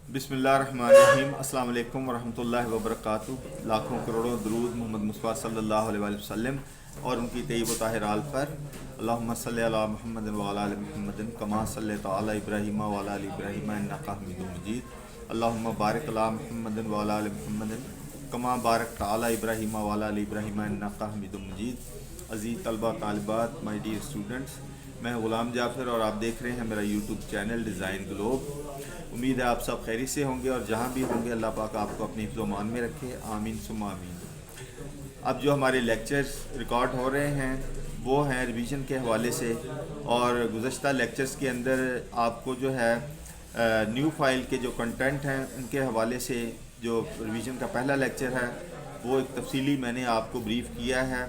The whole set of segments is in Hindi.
बिस्मिल्लाहिर्रहमानिर्रहीम। अस्सलाम वालेकुम वरहमतुल्लाहि वबरकातुहू। लाखों करोड़ों दरूद मोहम्मद मुस्तफ़ा सल्लल्लाहु अलैहि वसल्लम और उनकी तय्यब व ताहिर आल पर। अल्लाहुम्मा सल्लि अला मुहम्मदिन व अला आलि मुहम्मदिन कमा सल्लैता अला इब्राहीम व अला आलि इब्राहीम इन्नका हमीदुम मजीद। अल्लाहुम्मा बारिक अला मुहम्मदिन व अला आलि मुहम्मदिन कमा बारकता अला इब्राहीम व अला आलि इब्राहीम इन्नका हमीदुम मजीद। अज़ीज़ तलबा तालिबात, माय डियर स्टूडेंट्स, मैं ग़ुलाम जाफ़र और आप देख रहे हैं मेरा यूट्यूब चैनल डिज़ाइन ग्लोब। उम्मीद है आप सब खैरियत से होंगे और जहाँ भी होंगे अल्लाह पाक आपको अपनी हिफ्ज़-ओ-मान में रखे, आमीन सुम्मा आमीन। अब जो हमारे लेक्चर्स रिकॉर्ड हो रहे हैं वो हैं रिवीजन के हवाले से, और गुज़श्ता लेक्चर्स के अंदर आपको जो है न्यू फाइल के जो कंटेंट हैं उनके हवाले से जो रिवीजन का पहला लेक्चर है वो एक तफसीली मैंने आपको ब्रीफ़ किया है।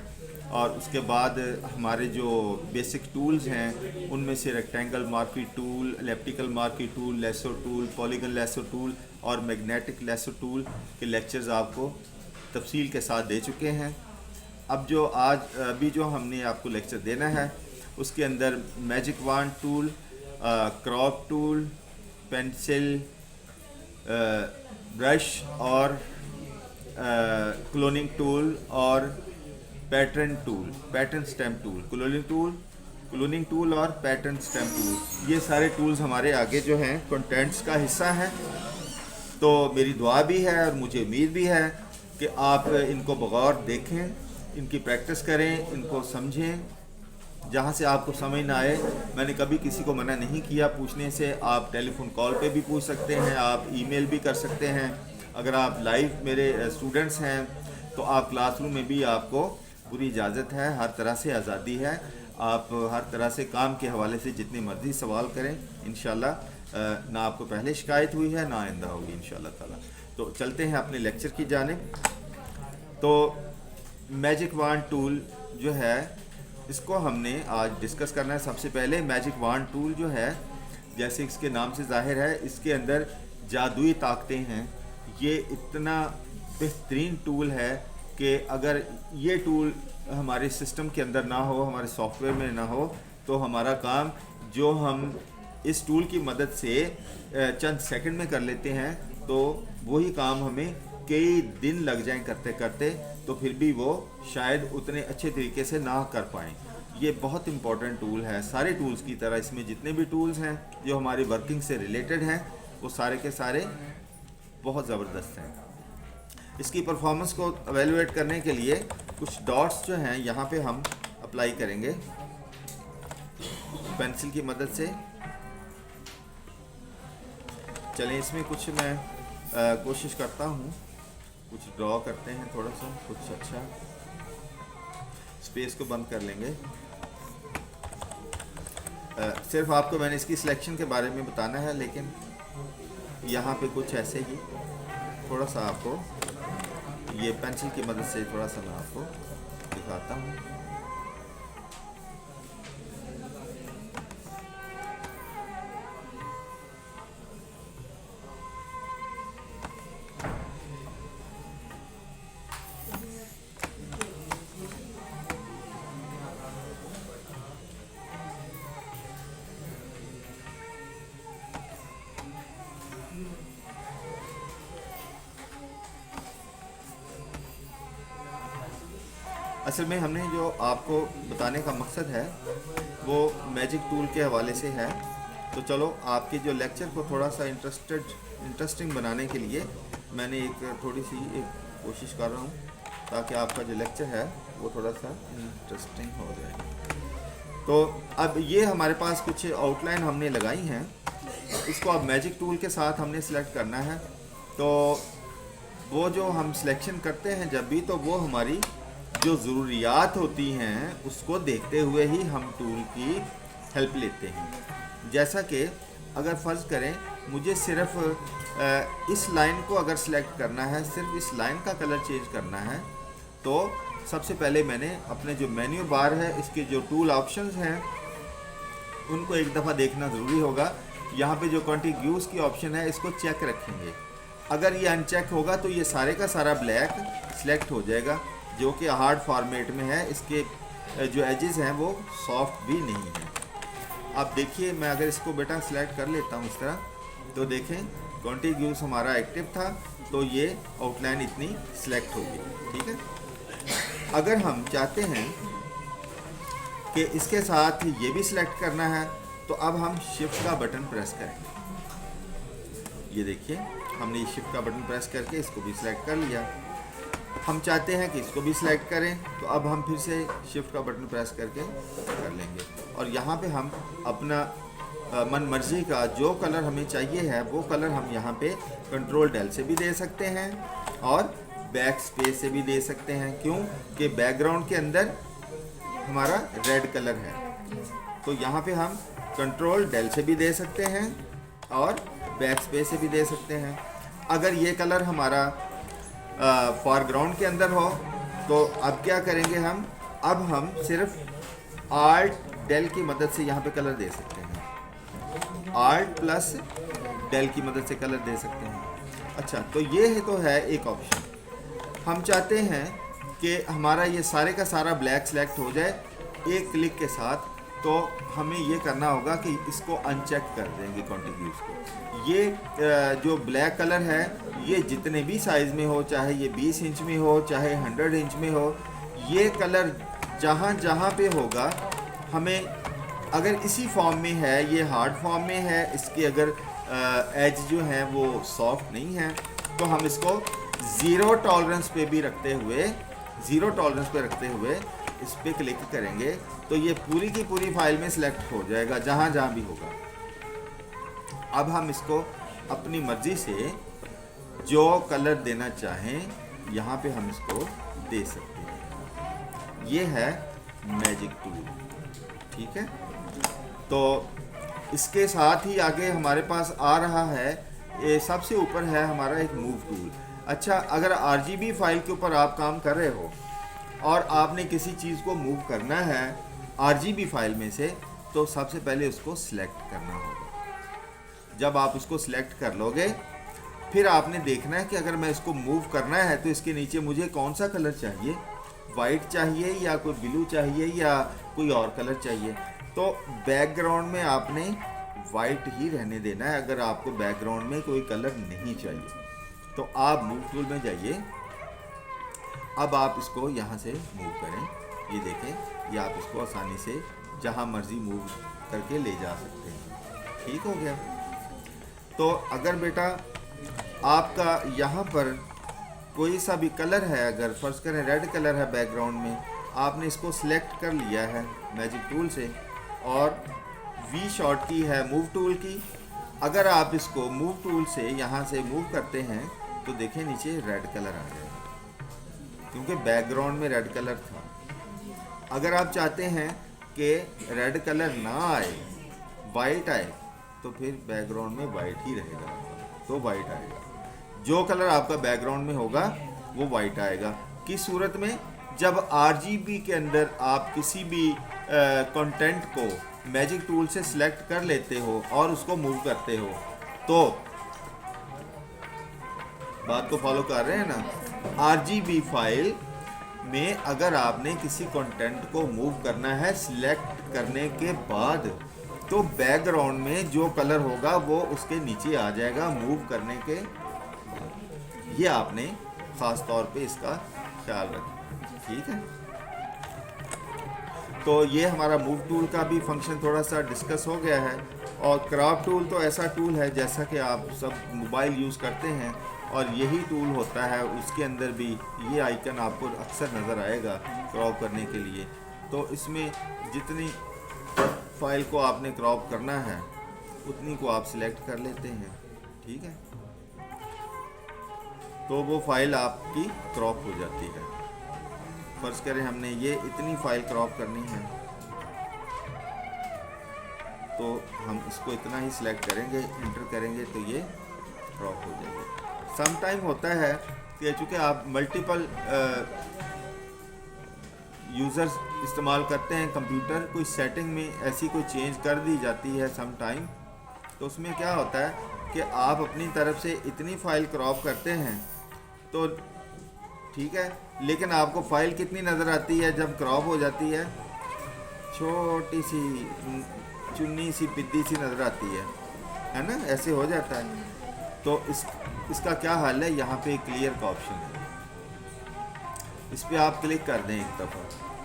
और उसके बाद हमारे जो बेसिक टूल्स हैं उनमें से rectangle marquee tool, elliptical marquee tool, lasso tool, polygon lasso tool और मैग्नेटिक लेसो टूल के लेक्चर्स आपको तफसील के साथ दे चुके हैं। अब जो अभी जो हमने आपको लेक्चर देना है उसके अंदर magic wand tool, crop tool, pencil, brush और क्लोनिंग टूल और pattern tool, pattern stamp tool, cloning tool और पैटर्न स्टैम्प टूल, ये सारे टूल्स हमारे आगे जो हैं कंटेंट्स का हिस्सा हैं। तो मेरी दुआ भी है और मुझे उम्मीद भी है कि आप इनको बगौर देखें, इनकी प्रैक्टिस करें, इनको समझें। जहाँ से आपको समझ ना आए, मैंने कभी किसी को मना नहीं किया पूछने से। आप टेलीफोन कॉल पे भी पूछ सकते हैं, आप ईमेल भी कर सकते हैं। अगर आप लाइव मेरे स्टूडेंट्स हैं तो आप क्लासरूम में भी आपको पूरी इजाज़त है, हर तरह से आज़ादी है। आप हर तरह से काम के हवाले से जितने मर्ज़ी सवाल करें, इंशाल्लाह ना आपको पहले शिकायत हुई है ना आइंदा होगी इंशाल्लाह ताला। तो चलते हैं अपने लेक्चर की जानिब। तो मैजिक वांड टूल जो है इसको हमने आज डिस्कस करना है। सबसे पहले मैजिक वांड टूल जो है, जैसे इसके नाम से ज़ाहिर है, इसके अंदर जादुई ताकतें हैं। ये इतना बेहतरीन टूल है कि अगर ये टूल हमारे सिस्टम के अंदर ना हो, हमारे सॉफ्टवेयर में ना हो, तो हमारा काम जो हम इस टूल की मदद से चंद सेकंड में कर लेते हैं, तो वही काम हमें कई दिन लग जाएं करते करते, तो फिर भी वो शायद उतने अच्छे तरीके से ना कर पाएँ। ये बहुत इम्पॉर्टेंट टूल है। सारे टूल्स की तरह इसमें जितने भी टूल्स हैं जो हमारी वर्किंग से रिलेटेड हैं वो सारे के सारे बहुत ज़बरदस्त हैं। इसकी परफॉर्मेंस को एवेलुएट करने के लिए कुछ डॉट्स जो हैं यहाँ पे हम अप्लाई करेंगे पेंसिल की मदद से। चलें, इसमें कुछ मैं कोशिश करता हूँ, कुछ ड्रॉ करते हैं, थोड़ा सा कुछ अच्छा। स्पेस को बंद कर लेंगे। सिर्फ आपको मैंने इसकी सिलेक्शन के बारे में बताना है, लेकिन यहाँ पे कुछ ऐसे ही थोड़ा सा आपको ये पेंसिल की मदद से थोड़ा सा मैं आपको दिखाता हूँ। असल में हमने जो आपको बताने का मकसद है वो मैजिक टूल के हवाले से है। तो चलो, आपके जो लेक्चर को थोड़ा सा इंटरेस्टिंग बनाने के लिए मैंने एक थोड़ी सी एक कोशिश कर रहा हूँ ताकि आपका जो लेक्चर है वो थोड़ा सा इंटरेस्टिंग हो जाए। तो अब ये हमारे पास कुछ आउटलाइन हमने लगाई हैं, इसको अब मैजिक टूल के साथ हमने सेलेक्ट करना है। तो वो जो हम सिलेक्शन करते हैं जब भी, तो वो हमारी जो ज़रूरियात होती हैं उसको देखते हुए ही हम टूल की हेल्प लेते हैं। जैसा कि अगर फ़र्ज़ करें मुझे सिर्फ इस लाइन को अगर सिलेक्ट करना है, सिर्फ इस लाइन का कलर चेंज करना है, तो सबसे पहले मैंने अपने जो मेन्यू बार है इसके जो टूल ऑप्शंस हैं उनको एक दफ़ा देखना ज़रूरी होगा। यहाँ पे जो कॉन्टिग्यूस की ऑप्शन है इसको चेक रखेंगे। अगर ये अनचेक होगा तो ये सारे का सारा ब्लैक सिलेक्ट हो जाएगा, जो कि हार्ड फॉर्मेट में है। इसके जो एजेस हैं वो सॉफ्ट भी नहीं है। आप देखिए, मैं अगर इसको बेटा सिलेक्ट कर लेता हूँ इस तरह, तो देखें कॉन्टिग्यूस हमारा एक्टिव था, तो ये आउटलाइन इतनी सिलेक्ट होगी। ठीक है। अगर हम चाहते हैं कि इसके साथ ये भी सिलेक्ट करना है, तो अब हम शिफ्ट का बटन प्रेस करेंगे। ये देखिए हमने शिफ्ट का बटन प्रेस करके इसको भी सिलेक्ट कर लिया। हम चाहते हैं कि इसको भी सिलेक्ट करें, तो अब हम फिर से शिफ्ट का बटन प्रेस करके कर लेंगे, और यहाँ पे हम अपना मन मर्जी का जो कलर हमें चाहिए है वो कलर हम यहाँ पे कंट्रोल डेल से भी दे सकते हैं और बैक स्पेस से भी दे सकते हैं। क्यों कि बैकग्राउंड के अंदर हमारा रेड कलर है, तो यहाँ पे हम कंट्रोल डेल से भी दे सकते हैं और बैक स्पेस से भी दे सकते हैं। अगर ये कलर हमारा फॉरग्राउंड के अंदर हो, तो अब क्या करेंगे हम, अब हम सिर्फ आल्ट डेल की मदद से यहाँ पे कलर दे सकते हैं। आल्ट प्लस डेल की मदद से कलर दे सकते हैं। अच्छा, तो ये है तो है एक ऑप्शन। हम चाहते हैं कि हमारा ये सारे का सारा ब्लैक सेलेक्ट हो जाए एक क्लिक के साथ, तो हमें ये करना होगा कि इसको अनचेक कर देंगे कॉन्टिग्यूस को। ये जो ब्लैक कलर है ये जितने भी साइज़ में हो, चाहे ये 20 इंच में हो चाहे 100 इंच में हो, ये कलर जहाँ जहाँ पे होगा, हमें अगर इसी फॉर्म में है, ये हार्ड फॉर्म में है, इसके अगर एज जो हैं वो सॉफ्ट नहीं है, तो हम इसको ज़ीरो टॉलरेंस पे भी रखते हुए, ज़ीरो टॉलरेंस पे रखते हुए इस पर क्लिक करेंगे, तो ये पूरी की पूरी फाइल में सिलेक्ट हो जाएगा जहाँ जहाँ भी होगा। अब हम इसको अपनी मर्ज़ी से जो कलर देना चाहें यहाँ पे हम इसको दे सकते हैं। ये है मैजिक टूल। ठीक है, तो इसके साथ ही आगे हमारे पास आ रहा है, ये सबसे ऊपर है हमारा एक मूव टूल। अच्छा, अगर आरजीबी फाइल के ऊपर आप काम कर रहे हो और आपने किसी चीज़ को मूव करना है आरजीबी फाइल में से, तो सबसे पहले उसको सिलेक्ट करना होगा। जब आप उसको सिलेक्ट कर लोगे, फिर आपने देखना है कि अगर मैं इसको मूव करना है तो इसके नीचे मुझे कौन सा कलर चाहिए, वाइट चाहिए या कोई ब्लू चाहिए या कोई और कलर चाहिए। तो बैकग्राउंड में आपने वाइट ही रहने देना है। अगर आपको बैकग्राउंड में कोई कलर नहीं चाहिए, तो आप मूव टूल में जाइए। अब आप इसको यहाँ से मूव करें। ये देखें, ये आप इसको आसानी से जहाँ मर्जी मूव करके ले जा सकते हैं। ठीक हो गया। तो अगर बेटा आपका यहाँ पर कोई सा भी कलर है, अगर फर्ज करें रेड कलर है बैकग्राउंड में, आपने इसको सिलेक्ट कर लिया है मैजिक टूल से और वी शॉर्ट की है मूव टूल की। अगर आप इसको मूव टूल से यहाँ से मूव करते हैं, तो देखें नीचे रेड कलर आ जाएगा, क्योंकि बैकग्राउंड में रेड कलर था। अगर आप चाहते हैं कि रेड कलर ना आए, वाइट आए, तो फिर बैकग्राउंड में वाइट ही रहेगा, तो वाइट आएगा। जो कलर आपका बैकग्राउंड में होगा वो वाइट आएगा। किस सूरत में, जब आरजीबी के अंदर आप किसी भी कंटेंट को मैजिक टूल से सिलेक्ट कर लेते हो और उसको मूव करते हो, तो बात को फॉलो कर रहे हैं ना। आरजीबी फाइल में अगर आपने किसी कंटेंट को मूव करना है सिलेक्ट करने के बाद, तो बैकग्राउंड में जो कलर होगा वो उसके नीचे आ जाएगा मूव करने के। ये आपने ख़ास तौर पे इसका ख्याल रखें। ठीक है, तो ये हमारा मूव टूल का भी फंक्शन थोड़ा सा डिस्कस हो गया है। और क्रॉप टूल तो ऐसा टूल है जैसा कि आप सब मोबाइल यूज़ करते हैं, और यही टूल होता है, उसके अंदर भी ये आइकन आपको अक्सर नज़र आएगा क्रॉप करने के लिए। तो इसमें जितनी फाइल को आपने क्रॉप करना है उतनी को आप सिलेक्ट कर लेते हैं। ठीक है, तो वो फाइल आपकी क्रॉप हो जाती है। फर्ज करें हमने ये इतनी फाइल क्रॉप करनी है, तो हम इसको इतना ही सिलेक्ट करेंगे, इंटर करेंगे, तो ये क्रॉप हो जाएगी। सम टाइम होता है कि चूँकि आप मल्टीपल यूज़र्स इस्तेमाल करते हैं कंप्यूटर, कोई सेटिंग में ऐसी कोई चेंज कर दी जाती है सम टाइम, तो उसमें क्या होता है कि आप अपनी तरफ से इतनी फ़ाइल क्रॉप करते हैं, तो ठीक है, लेकिन आपको फ़ाइल कितनी नज़र आती है जब क्रॉप हो जाती है, छोटी सी चुन्नी सी पिद्दी सी नज़र आती है। है ना, ऐसे हो जाता है। तो इसका क्या हल है, यहाँ पे क्लियर का ऑप्शन है, इस पर आप क्लिक कर दें एक दफ़ा,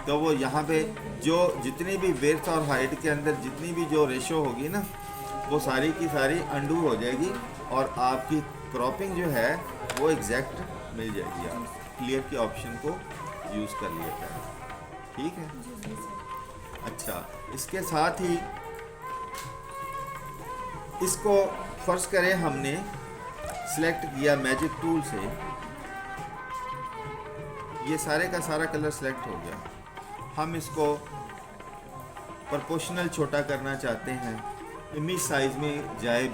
तो वो यहाँ पे जो जितनी भी विड्थ और हाइट के अंदर जितनी भी जो रेशो होगी ना, वो सारी की सारी अंडू हो जाएगी और आपकी क्रॉपिंग जो है वो एग्जैक्ट मिल जाएगी। आप क्लियर के ऑप्शन को यूज़ कर लिया जाए, ठीक है। अच्छा, इसके साथ ही इसको फर्ज करें हमने सिलेक्ट किया मैजिक टूल से, ये सारे का सारा कलर सेलेक्ट हो गया। हम इसको प्रोपोर्शनल छोटा करना चाहते हैं, इमेज साइज़ में जाए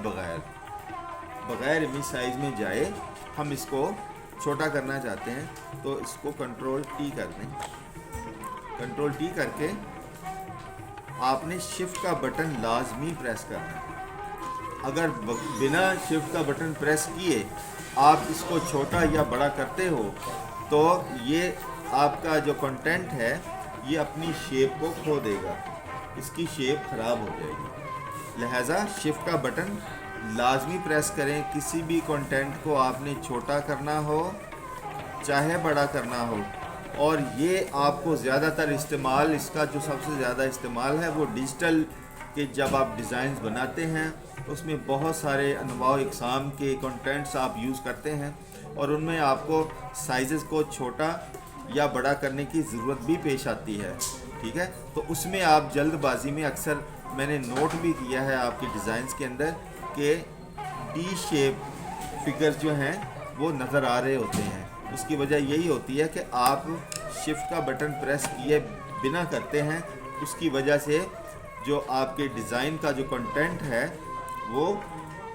बगैर इमेज साइज़ में जाए, हम इसको छोटा करना चाहते हैं, तो इसको कंट्रोल टी कर दें। कंट्रोल टी करके आपने शिफ्ट का बटन लाजमी प्रेस करना है। अगर बिना शिफ्ट का बटन प्रेस किए आप इसको छोटा या बड़ा करते हो तो ये आपका जो कंटेंट है ये अपनी शेप को खो देगा, इसकी शेप ख़राब हो जाएगी। लिहाजा शिफ्ट का बटन लाजमी प्रेस करें। किसी भी कंटेंट को आपने छोटा करना हो चाहे बड़ा करना हो, और ये आपको ज़्यादातर इस्तेमाल, इसका जो सबसे ज़्यादा इस्तेमाल है वो डिजिटल के जब आप डिज़ाइंस बनाते हैं उसमें बहुत सारे अनवाओ इकसाम के कंटेंट्स आप यूज़ करते हैं और उनमें आपको साइज़ को छोटा या बड़ा करने की ज़रूरत भी पेश आती है, ठीक है। तो उसमें आप जल्दबाजी में, अक्सर मैंने नोट भी किया है आपके डिज़ाइंस के अंदर कि डी शेप फिगर्स जो हैं वो नज़र आ रहे होते हैं। उसकी वजह यही होती है कि आप शिफ्ट का बटन प्रेस किए बिना करते हैं, उसकी वजह से जो आपके डिज़ाइन का जो कंटेंट है वो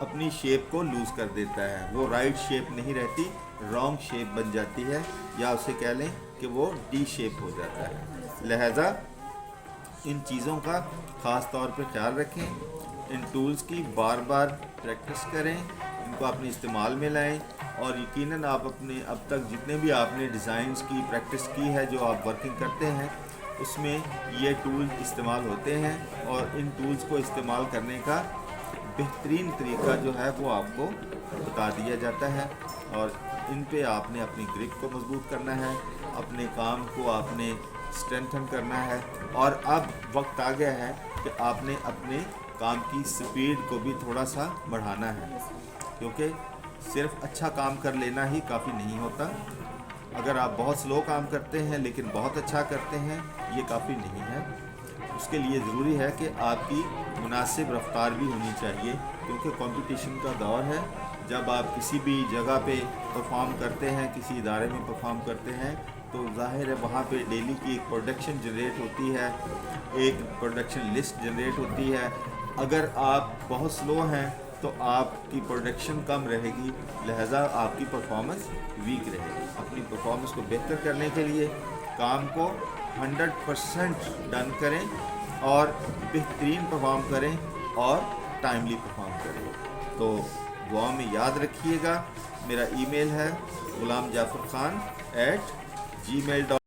अपनी शेप को लूज़ कर देता है, वो राइट शेप नहीं रहती, रॉन्ग शेप बन जाती है, या उसे कह लें कि वो डी शेप हो जाता है। लिहाजा इन चीज़ों का ख़ास तौर पे ख्याल रखें, इन टूल्स की बार बार प्रैक्टिस करें, इनको अपने इस्तेमाल में लाएं और यकीनन आप अपने अब तक जितने भी आपने डिज़ाइंस की प्रैक्टिस की है, जो आप वर्किंग करते हैं, उसमें ये टूल इस्तेमाल होते हैं और इन टूल्स को इस्तेमाल करने का बेहतरीन तरीका जो है वो आपको बता दिया जाता है और इन पे आपने अपनी ग्रिप को मजबूत करना है, अपने काम को आपने स्ट्रेंथन करना है और अब वक्त आ गया है कि आपने अपने काम की स्पीड को भी थोड़ा सा बढ़ाना है, क्योंकि सिर्फ अच्छा काम कर लेना ही काफ़ी नहीं होता। अगर आप बहुत स्लो काम करते हैं लेकिन बहुत अच्छा करते हैं, ये काफ़ी नहीं है। उसके लिए ज़रूरी है कि आपकी मुनासिब रफ्तार भी होनी चाहिए, क्योंकि कंपटीशन का दौर है। जब आप किसी भी जगह पे परफॉर्म करते हैं, किसी इदारे में परफॉर्म करते हैं, तो ज़ाहिर है वहाँ पे डेली की एक प्रोडक्शन जनरेट होती है, एक प्रोडक्शन लिस्ट जनरेट होती है। अगर आप बहुत स्लो हैं तो आपकी प्रोडक्शन कम रहेगी, लिहाजा आपकी परफॉर्मेंस वीक रहेगी। अपनी परफॉर्मेंस को बेहतर करने के लिए काम को 100% डन करें और बेहतरीन परफॉर्म करें और टाइमली परफॉर्म करें। तो दुआ में याद रखिएगा, मेरा ईमेल है ghulamjafarkhan@gmail.com।